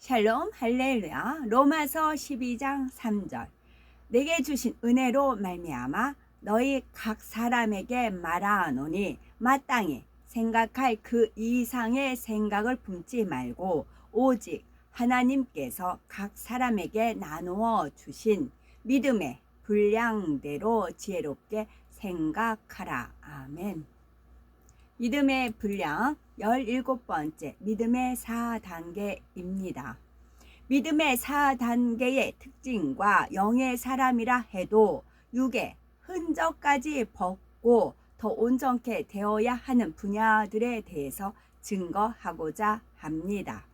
샬롬 할렐루야. 로마서 12장 3절. 내게 주신 은혜로 말미암아 너희 각 사람에게 말하노니 마땅히 생각할 그 이상의 생각을 품지 말고 오직 하나님께서 각 사람에게 나누어 주신 믿음의 분량대로 지혜롭게 생각하라. 아멘. 믿음의 분량 17번째 믿음의 4단계입니다. 믿음의 4단계의 특징과 영의 사람이라 해도 육의 흔적까지 벗고 더 온전케 되어야 하는 분야들에 대해서 증거하고자 합니다.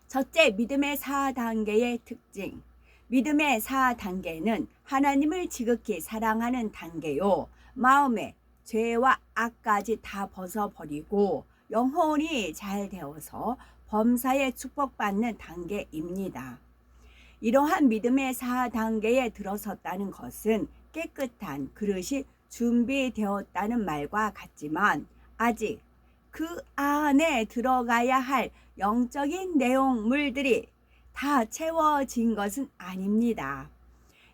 첫째, 믿음의 4단계의 특징. 믿음의 4단계는 하나님을 지극히 사랑하는 단계요. 마음에 죄와 악까지 다 벗어버리고 영혼이 잘 되어서 범사에 축복받는 단계입니다. 이러한 믿음의 4단계에 들어섰다는 것은 깨끗한 그릇이 준비되었다는 말과 같지만 아직 그 안에 들어가야 할 영적인 내용물들이 다 채워진 것은 아닙니다.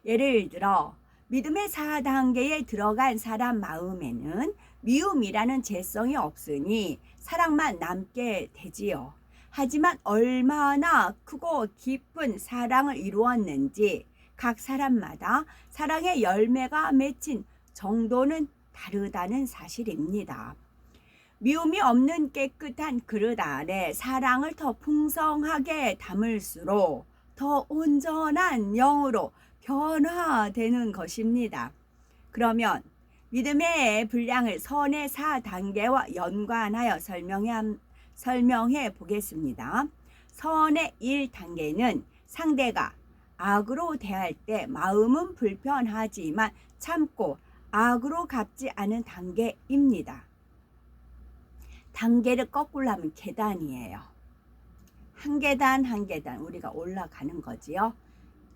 예를 들어 믿음의 4단계에 들어간 사람 마음에는 미움이라는 죄성이 없으니 사랑만 남게 되지요. 하지만 얼마나 크고 깊은 사랑을 이루었는지 각 사람마다 사랑의 열매가 맺힌 정도는 다르다는 사실입니다. 미움이 없는 깨끗한 그릇 안에 사랑을 더 풍성하게 담을수록 더 온전한 영으로 변화되는 것입니다. 그러면 믿음의 분량을 선의 4단계와 연관하여 설명해 보겠습니다. 선의 1단계는 상대가 악으로 대할 때 마음은 불편하지만 참고 악으로 갚지 않은 단계입니다. 단계를 거꾸로 하면 계단이에요. 한 계단 한 계단 우리가 올라가는 거지요.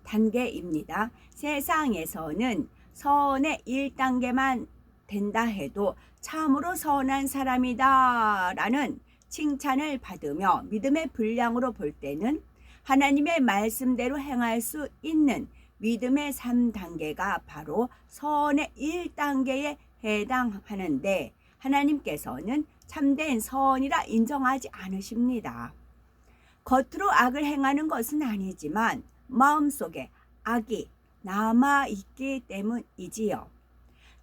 단계입니다. 세상에서는 선의 1단계만 된다 해도 참으로 선한 사람이다 라는 칭찬을 받으며 믿음의 분량으로 볼 때는 하나님의 말씀대로 행할 수 있는 믿음의 3단계가 바로 선의 1단계에 해당하는데 하나님께서는 참된 선이라 인정하지 않으십니다. 겉으로 악을 행하는 것은 아니지만 마음속에 악이 남아있기 때문이지요.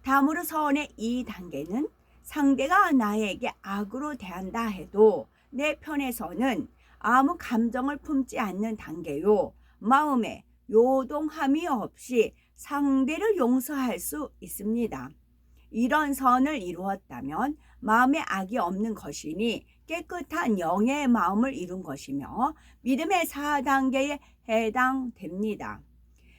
다음으로 선의 2단계는 상대가 나에게 악으로 대한다 해도 내 편에서는 아무 감정을 품지 않는 단계요. 마음에 요동함이 없이 상대를 용서할 수 있습니다. 이런 선을 이루었다면 마음에 악이 없는 것이니 깨끗한 영의 마음을 이룬 것이며 믿음의 4단계에 해당됩니다.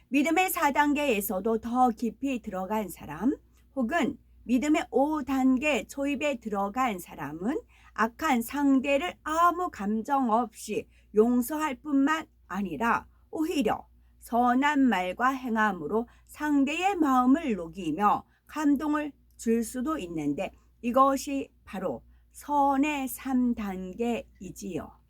믿음의 4단계에서도 더 깊이 들어간 사람 혹은 믿음의 5단계 초입에 들어간 사람은 악한 상대를 아무 감정 없이 용서할 뿐만 아니라 오히려 선한 말과 행함으로 상대의 마음을 녹이며 감동을 줄 수도 있는데 이것이 바로 선의 3단계이지요.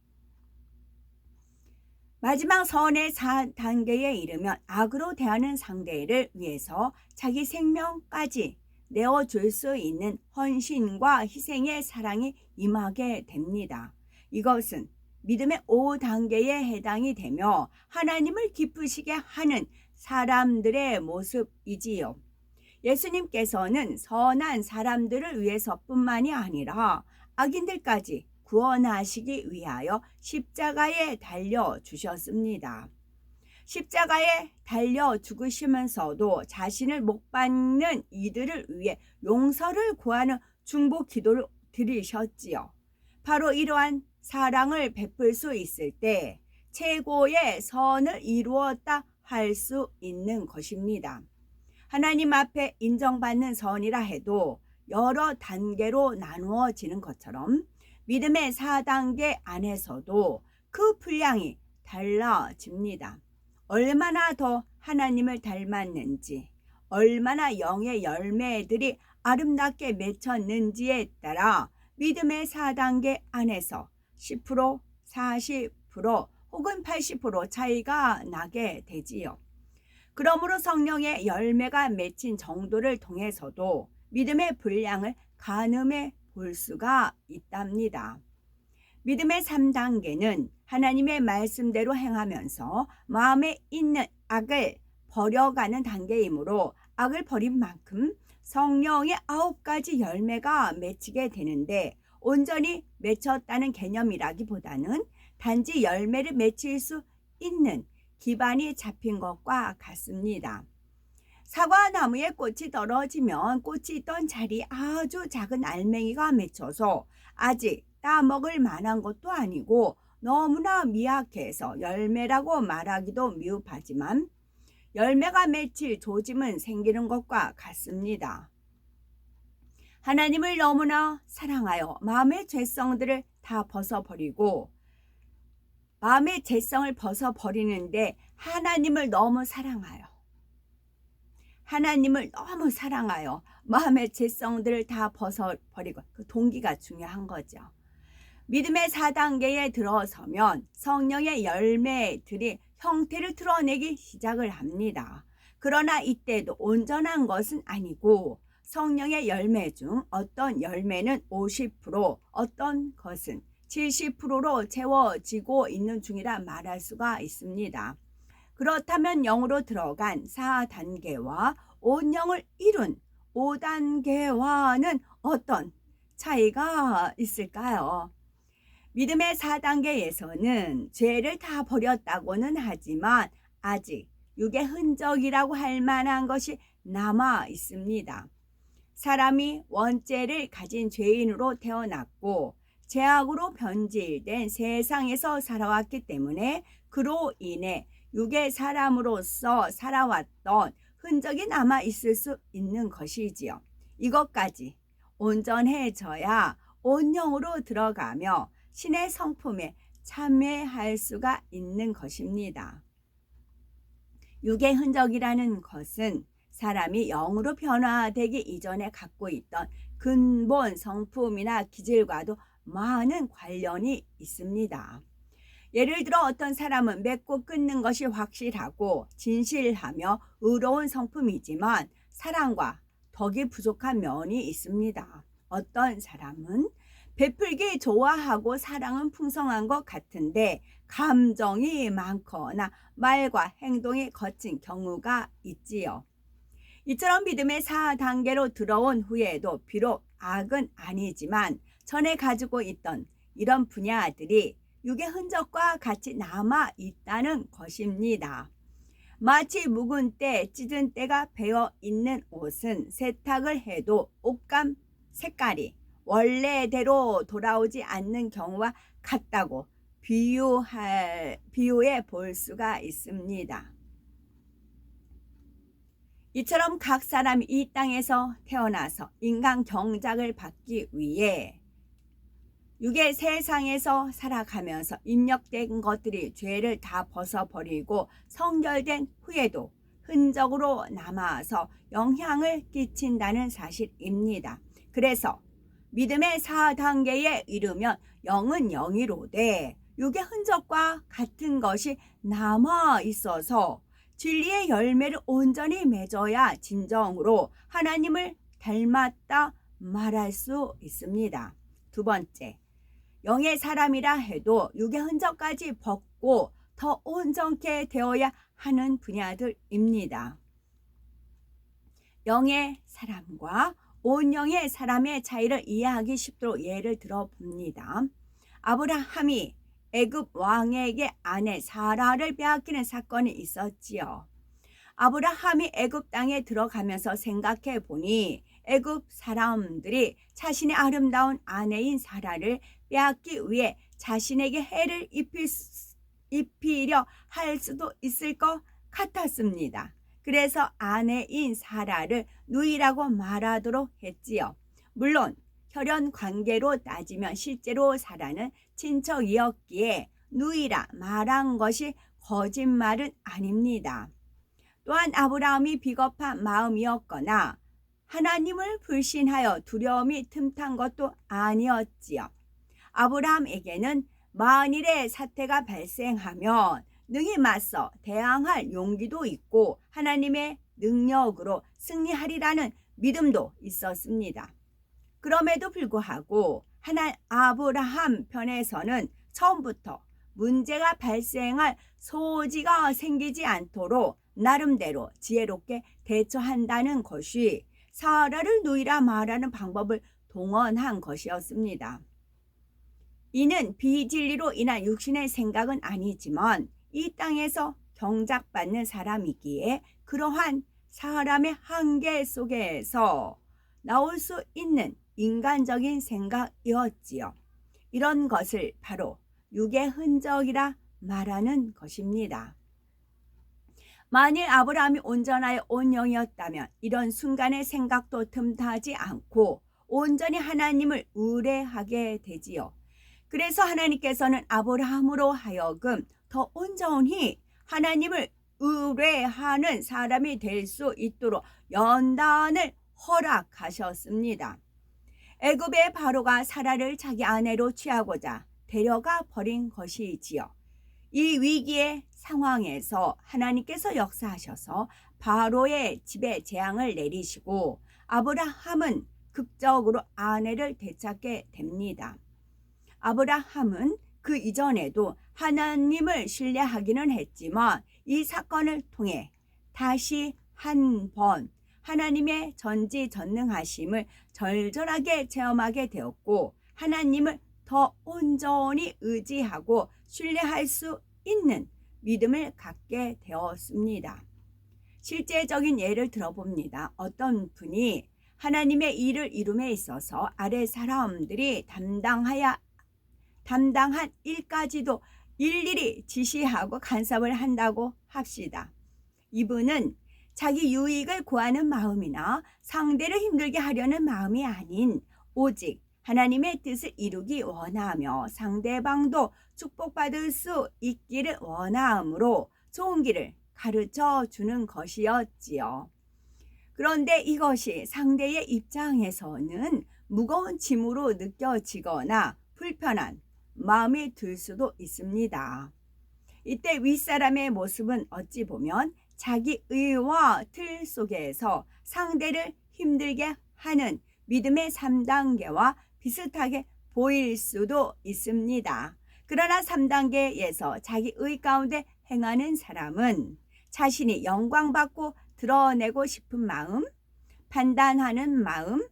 마지막 선의 4단계에 이르면 악으로 대하는 상대를 위해서 자기 생명까지 내어줄 수 있는 헌신과 희생의 사랑이 임하게 됩니다. 이것은 믿음의 5단계에 해당이 되며 하나님을 기쁘시게 하는 사람들의 모습이지요. 예수님께서는 선한 사람들을 위해서뿐만이 아니라 악인들까지 구원하시기 위하여 십자가에 달려 주셨습니다. 십자가에 달려 죽으시면서도 자신을 못 박는 이들을 위해 용서를 구하는 중보 기도를 드리셨지요. 바로 이러한 사랑을 베풀 수 있을 때 최고의 선을 이루었다 할 수 있는 것입니다. 하나님 앞에 인정받는 선이라 해도 여러 단계로 나누어지는 것처럼 믿음의 4단계 안에서도 그 분량이 달라집니다. 얼마나 더 하나님을 닮았는지, 얼마나 영의 열매들이 아름답게 맺혔는지에 따라 믿음의 4단계 안에서 10%, 40%, 혹은 80% 차이가 나게 되지요. 그러므로 성령의 열매가 맺힌 정도를 통해서도 믿음의 분량을 가늠해 볼 수가 있답니다. 믿음의 3단계는 하나님의 말씀대로 행하면서 마음에 있는 악을 버려가는 단계이므로 악을 버린 만큼 성령의 9가지 열매가 맺히게 되는데, 온전히 맺혔다는 개념이라기보다는 단지 열매를 맺힐 수 있는 기반이 잡힌 것과 같습니다. 사과나무에 꽃이 떨어지면 꽃이 있던 자리에 아주 작은 알맹이가 맺혀서 아직 따먹을 만한 것도 아니고 너무나 미약해서 열매라고 말하기도 미흡하지만 열매가 맺힐 조짐은 생기는 것과 같습니다. 하나님을 너무나 사랑하여 마음의 죄성들을 다 벗어버리고, 마음의 죄성을 벗어버리는데 하나님을 너무 사랑하여 마음의 죄성들을 다 벗어버리고, 그 동기가 중요한 거죠. 믿음의 4단계에 들어서면 성령의 열매들이 형태를 드러내기 시작을 합니다. 그러나 이때도 온전한 것은 아니고 성령의 열매 중 어떤 열매는 50%, 어떤 것은 70%로 채워지고 있는 중이라 말할 수가 있습니다. 그렇다면 영으로 들어간 4단계와 온 영을 이룬 5단계와는 어떤 차이가 있을까요? 믿음의 4단계에서는 죄를 다 버렸다고는 하지만 아직 육의 흔적이라고 할 만한 것이 남아 있습니다. 사람이 원죄를 가진 죄인으로 태어났고 죄악으로 변질된 세상에서 살아왔기 때문에 그로 인해 육의 사람으로서 살아왔던 흔적이 남아 있을 수 있는 것이지요. 이것까지 온전해져야 온 영으로 들어가며 신의 성품에 참여할 수가 있는 것입니다. 육의 흔적이라는 것은 사람이 영으로 변화되기 이전에 갖고 있던 근본 성품이나 기질과도 많은 관련이 있습니다. 예를 들어 어떤 사람은 맺고 끊는 것이 확실하고 진실하며 의로운 성품이지만 사랑과 덕이 부족한 면이 있습니다. 어떤 사람은 베풀기 좋아하고 사랑은 풍성한 것 같은데 감정이 많거나 말과 행동이 거친 경우가 있지요. 이처럼 믿음의 4단계로 들어온 후에도 비록 악은 아니지만 전에 가지고 있던 이런 분야들이 육의 흔적과 같이 남아 있다는 것입니다. 마치 묵은 때, 찢은 때가 배어 있는 옷은 세탁을 해도 옷감 색깔이 원래대로 돌아오지 않는 경우와 같다고 비유해 볼 수가 있습니다. 이처럼 각 사람이 이 땅에서 태어나서 인간 경작을 받기 위해 육의 세상에서 살아가면서 입력된 것들이 죄를 다 벗어버리고 성결된 후에도 흔적으로 남아서 영향을 끼친다는 사실입니다. 그래서 믿음의 4단계에 이르면 영은 영이로되 육의 흔적과 같은 것이 남아 있어서 진리의 열매를 온전히 맺어야 진정으로 하나님을 닮았다 말할 수 있습니다. 두 번째, 영의 사람이라 해도 육의 흔적까지 벗고 더 온전케 되어야 하는 분야들입니다. 영의 사람과 온 영의 사람의 차이를 이해하기 쉽도록 예를 들어 봅니다. 아브라함이 애굽 왕에게 아내 사라를 빼앗기는 사건이 있었지요. 아브라함이 애굽 땅에 들어가면서 생각해 보니 애굽 사람들이 자신의 아름다운 아내인 사라를 빼앗기 위해 자신에게 해를 입히려 할 수도 있을 것 같았습니다. 그래서 아내인 사라를 누이라고 말하도록 했지요. 물론 혈연 관계로 따지면 실제로 사라는 친척이었기에 누이라 말한 것이 거짓말은 아닙니다. 또한 아브라함이 비겁한 마음이었거나 하나님을 불신하여 두려움이 틈탄 것도 아니었지요. 아브라함에게는 만일의 사태가 발생하면 능히 맞서 대항할 용기도 있고 하나님의 능력으로 승리하리라는 믿음도 있었습니다. 그럼에도 불구하고 아브라함 편에서는 처음부터 문제가 발생할 소지가 생기지 않도록 나름대로 지혜롭게 대처한다는 것이 사라를 누이라 말하는 방법을 동원한 것이었습니다. 이는 비진리로 인한 육신의 생각은 아니지만 이 땅에서 경작받는 사람이기에 그러한 사람의 한계 속에서 나올 수 있는 인간적인 생각이었지요. 이런 것을 바로 육의 흔적이라 말하는 것입니다. 만일 아브라함이 온전하여 온영이었다면 이런 순간의 생각도 틈타지 않고 온전히 하나님을 의뢰하게 되지요. 그래서 하나님께서는 아브라함으로 하여금 더 온전히 하나님을 의뢰하는 사람이 될 수 있도록 연단을 허락하셨습니다. 애굽의 바로가 사라를 자기 아내로 취하고자 데려가 버린 것이지요. 이 위기의 상황에서 하나님께서 역사하셔서 바로의 집에 재앙을 내리시고 아브라함은 극적으로 아내를 되찾게 됩니다. 아브라함은 그 이전에도 하나님을 신뢰하기는 했지만 이 사건을 통해 다시 한 번 하나님의 전지전능하심을 절절하게 체험하게 되었고 하나님을 더 온전히 의지하고 신뢰할 수 있는 믿음을 갖게 되었습니다. 실제적인 예를 들어봅니다. 어떤 분이 하나님의 일을 이룸에 있어서 아래 사람들이 담당한 일까지도 일일이 지시하고 간섭을 한다고 합시다. 이분은 자기 유익을 구하는 마음이나 상대를 힘들게 하려는 마음이 아닌 오직 하나님의 뜻을 이루기 원하며 상대방도 축복받을 수 있기를 원하므로 좋은 길을 가르쳐 주는 것이었지요. 그런데 이것이 상대의 입장에서는 무거운 짐으로 느껴지거나 불편한 마음이 들 수도 있습니다. 이때 윗사람의 모습은 어찌 보면 자기 의와 틀 속에서 상대를 힘들게 하는 믿음의 3단계와 비슷하게 보일 수도 있습니다. 그러나 3단계에서 자기 의 가운데 행하는 사람은 자신이 영광받고 드러내고 싶은 마음, 판단하는 마음,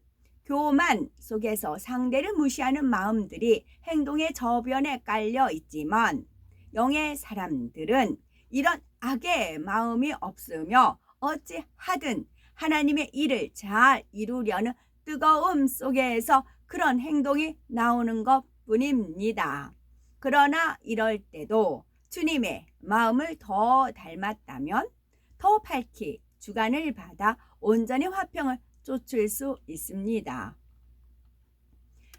교만 속에서 상대를 무시하는 마음들이 행동의 저변에 깔려 있지만 영의 사람들은 이런 악의 마음이 없으며 어찌하든 하나님의 일을 잘 이루려는 뜨거움 속에서 그런 행동이 나오는 것뿐입니다. 그러나 이럴 때도 주님의 마음을 더 닮았다면 더 밝히 주관을 받아 온전히 화평을 쫓을 수 있습니다.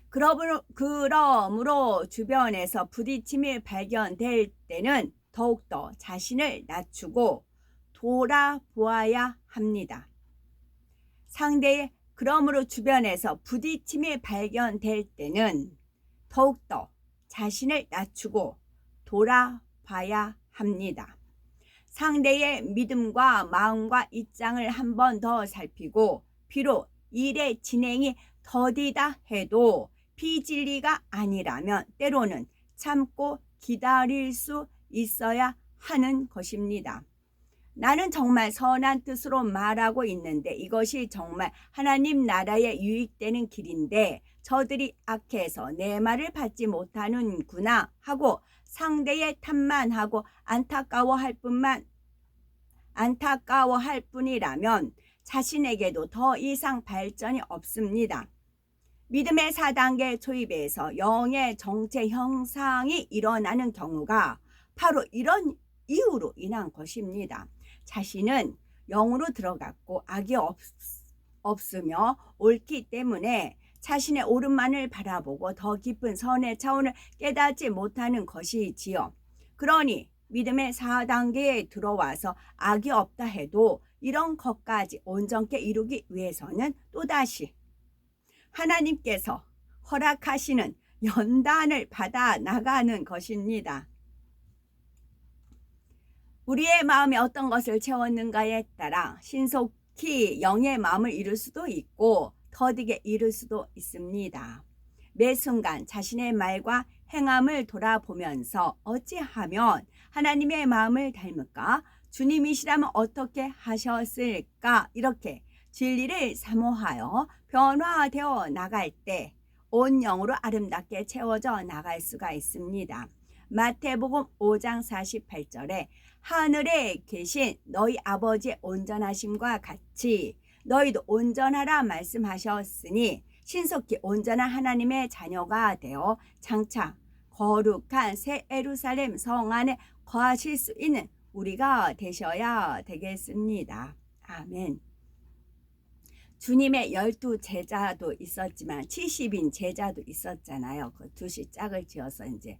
그러므로 주변에서 부딪힘이 발견될 때는 더욱더 자신을 낮추고 돌아보아야 합니다. 그러므로 주변에서 부딪힘이 발견될 때는 더욱더 자신을 낮추고 돌아봐야 합니다. 상대의 믿음과 마음과 입장을 한 번 더 살피고 비록 일의 진행이 더디다 해도 비진리가 아니라면 때로는 참고 기다릴 수 있어야 하는 것입니다. 나는 정말 선한 뜻으로 말하고 있는데 이것이 정말 하나님 나라에 유익되는 길인데 저들이 악해서 내 말을 받지 못하는구나 하고 상대의 탓만 하고 안타까워할 뿐이라면 자신에게도 더 이상 발전이 없습니다. 믿음의 4단계 초입에서 영의 정체 형상이 일어나는 경우가 바로 이런 이유로 인한 것입니다. 자신은 영으로 들어갔고 악이 없으며 옳기 때문에 자신의 옳음만을 바라보고 더 깊은 선의 차원을 깨닫지 못하는 것이지요. 그러니 믿음의 4단계에 들어와서 악이 없다 해도 이런 것까지 온전케 이루기 위해서는 또다시 하나님께서 허락하시는 연단을 받아 나가는 것입니다. 우리의 마음에 어떤 것을 채웠는가에 따라 신속히 영의 마음을 이룰 수도 있고 더디게 이룰 수도 있습니다. 매 순간 자신의 말과 행함을 돌아보면서 어찌하면 하나님의 마음을 닮을까? 주님이시라면 어떻게 하셨을까? 이렇게 진리를 사모하여 변화되어 나갈 때 온 영으로 아름답게 채워져 나갈 수가 있습니다. 마태복음 5장 48절에 하늘에 계신 너희 아버지의 온전하심과 같이 너희도 온전하라 말씀하셨으니 신속히 온전한 하나님의 자녀가 되어 장차 거룩한 새 예루살렘 성 안에 거하실 수 있는 우리가 되셔야 되겠습니다. 아멘. 주님의 12 제자도 있었지만 70인 제자도 있었잖아요. 그 두시 짝을 지어서 이제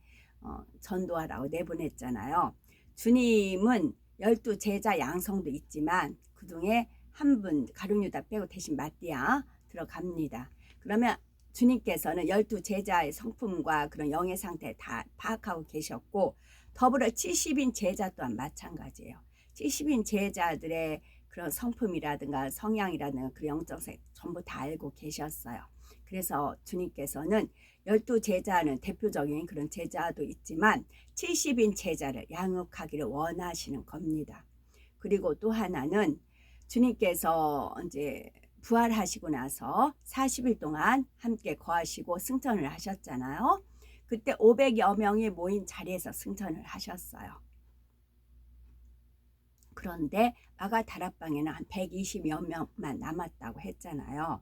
전도하라고 내보냈잖아요. 주님은 12 제자 양성도 있지만 그중에 한 분 가룟유다 빼고 대신 마띠아 들어갑니다. 그러면 주님께서는 12 제자의 성품과 그런 영의 상태 다 파악하고 계셨고 더불어 70인 제자 또한 마찬가지예요. 70인 제자들의 그런 성품이라든가 성향이라든가 그 영적성 전부 다 알고 계셨어요. 그래서 주님께서는 12 제자는 대표적인 그런 제자도 있지만 70인 제자를 양육하기를 원하시는 겁니다. 그리고 또 하나는 주님께서 이제 부활하시고 나서 40일 동안 함께 거하시고 승천을 하셨잖아요. 그때 500여 명이 모인 자리에서 승천을 하셨어요. 그런데 마가 다락방에는 한 120여 명만 남았다고 했잖아요.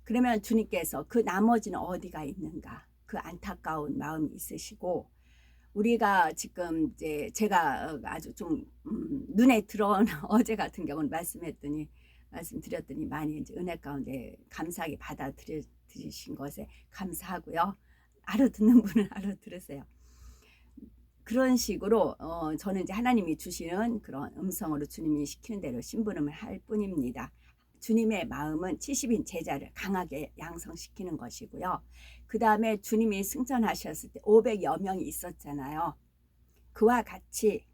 그러면 주님께서 그 나머지는 어디가 있는가? 그 안타까운 마음이 있으시고 우리가 지금 이제 제가 아주 좀 눈에 들어온 어제 같은 경우는 말씀드렸더니 많이 이제 은혜 가운데 감사하게 받아들이신 것에 감사하고요. 알아듣는 분은 알아들으세요. 그런 식으로 저는 이제 하나님이 주시는 그런 음성으로 주님이 시키는 대로 심부름을 할 뿐입니다. 주님의 마음은 70인 제자를 강하게 양성시키는 것이고요. 그 다음에 주님이 승천하셨을 때 500여 명이 있었잖아요. 그와 같이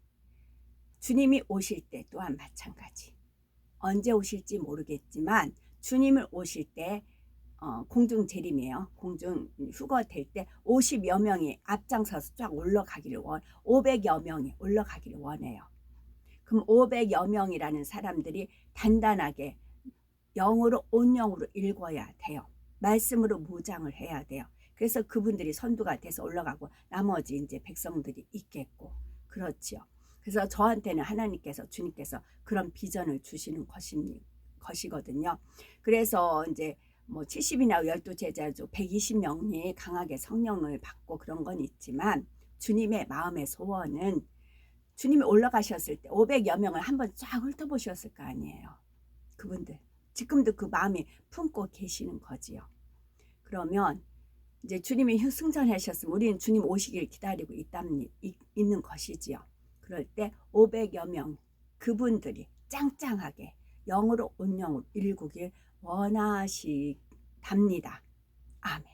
주님이 오실 때 또한 마찬가지. 언제 오실지 모르겠지만 주님을 오실 때 공중 재림이에요. 공중 휴거될 때 50여 명이 앞장서서 쫙 올라가기를 500여 명이 올라가기를 원해요. 그럼 500여 명이라는 사람들이 단단하게 영으로 온영으로 읽어야 돼요. 말씀으로 무장을 해야 돼요. 그래서 그분들이 선두가 돼서 올라가고 나머지 이제 백성들이 있겠고 그렇지요. 그래서 저한테는 하나님께서 주님께서 그런 비전을 주시는 것이거든요. 그래서 이제 뭐 70이나 12 제자죠 120명이 강하게 성령을 받고 그런 건 있지만 주님의 마음의 소원은 주님이 올라가셨을 때 500여 명을 한번 쫙 훑어보셨을 거 아니에요. 그분들 지금도 그 마음이 품고 계시는 거지요. 그러면 이제 주님이 승천하셨으면 우리는 주님 오시길 기다리고 있는 것이지요. 그럴 때 500여 명 그분들이 짱짱하게 영으로 온영으로 일구길 원하시답니다. 아멘.